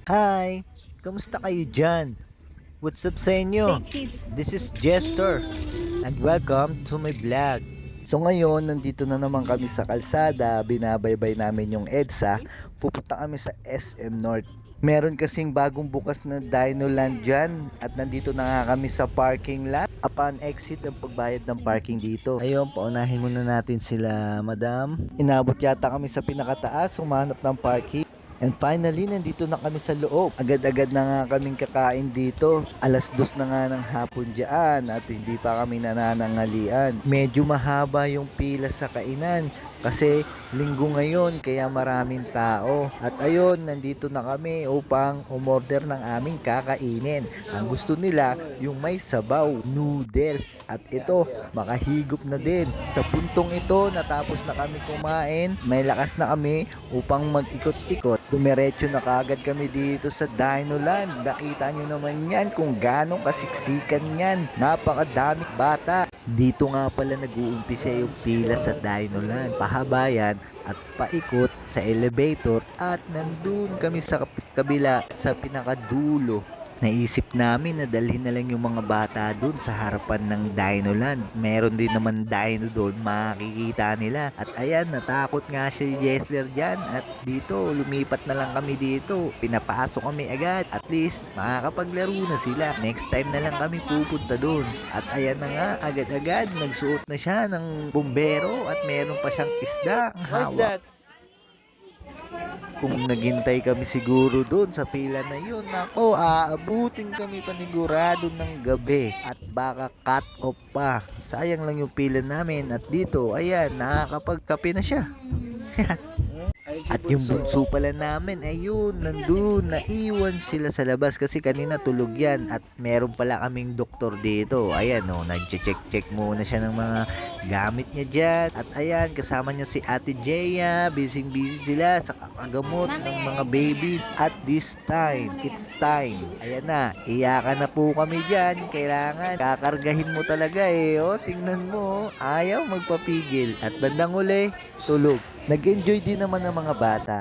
Hi! Kamusta kayo dyan? What's up sa inyo? This is Jester and welcome to my vlog. So ngayon, nandito na naman kami sa kalsada, binabaybay namin yung EDSA, pupunta kami sa SM North. Meron kasing bagong bukas na Dinoland dyan at nandito na nga kami sa parking lot. Upon exit ang pagbayad ng parking dito. Ayun, paunahin muna natin sila, madam. Inabot yata kami sa pinakataas, humanap ng parking. And finally, nandito na kami sa loob. Agad-agad na nga kaming kakain dito. 2:00 na nga ng hapon dyan at hindi pa kami nananangalian. Medyo mahaba yung pila sa kainan kasi linggo ngayon kaya maraming tao. At ayun, nandito na kami upang umorder ng aming kakainin. Ang gusto nila yung may sabaw, noodles. At ito, makahigop na din. Sa puntong ito, natapos na kami kumain. May lakas na kami upang mag-ikot-ikot. Dumiretso na kagad kami dito sa Dinoland. Nakita nyo naman yan kung ganong kasiksikan yan. Napakadaming bata. Dito nga pala nag-uumpisa yung pila sa Dinoland. Pahabayan at paikot sa elevator at nandun kami sa kabila sa pinakadulo. Naisip namin na dalhin na lang yung mga bata dun sa harapan ng Dinoland. Meron din naman dino doon, makikita nila. At ayan, natakot nga si Jessler dyan. At dito, lumipat na lang kami dito. Pinapasok kami agad. At least, makakapaglaro na sila. Next time na lang kami pupunta doon. At ayan na nga, agad-agad, nagsuot na siya ng bumbero. At meron pa siyang isda ang hawak. Kung naghintay kami siguro doon sa pila na yun, nako, aabutin kami panigurado ng gabi at baka cut off pa. Sayang lang yung pila namin at dito, ayan, nakakapagkape na siya. At yung bunso pala namin, ayun, nandun, naiwan sila sa labas kasi kanina tulog yan. At meron pala kaming doktor dito. Ayan, oh, nag-check muna siya ng mga gamit niya dyan. At ayan, kasama niya si Ate Jeya. Busy sila sa kakagamot ng mga babies. At this time, it's time. Ayan na, iyakan na po kami dyan. Kailangan, kakargahin mo talaga eh. Oh, tingnan mo, ayaw magpapigil. At bandang uli, tulog. Nag-enjoy din naman ng mga bata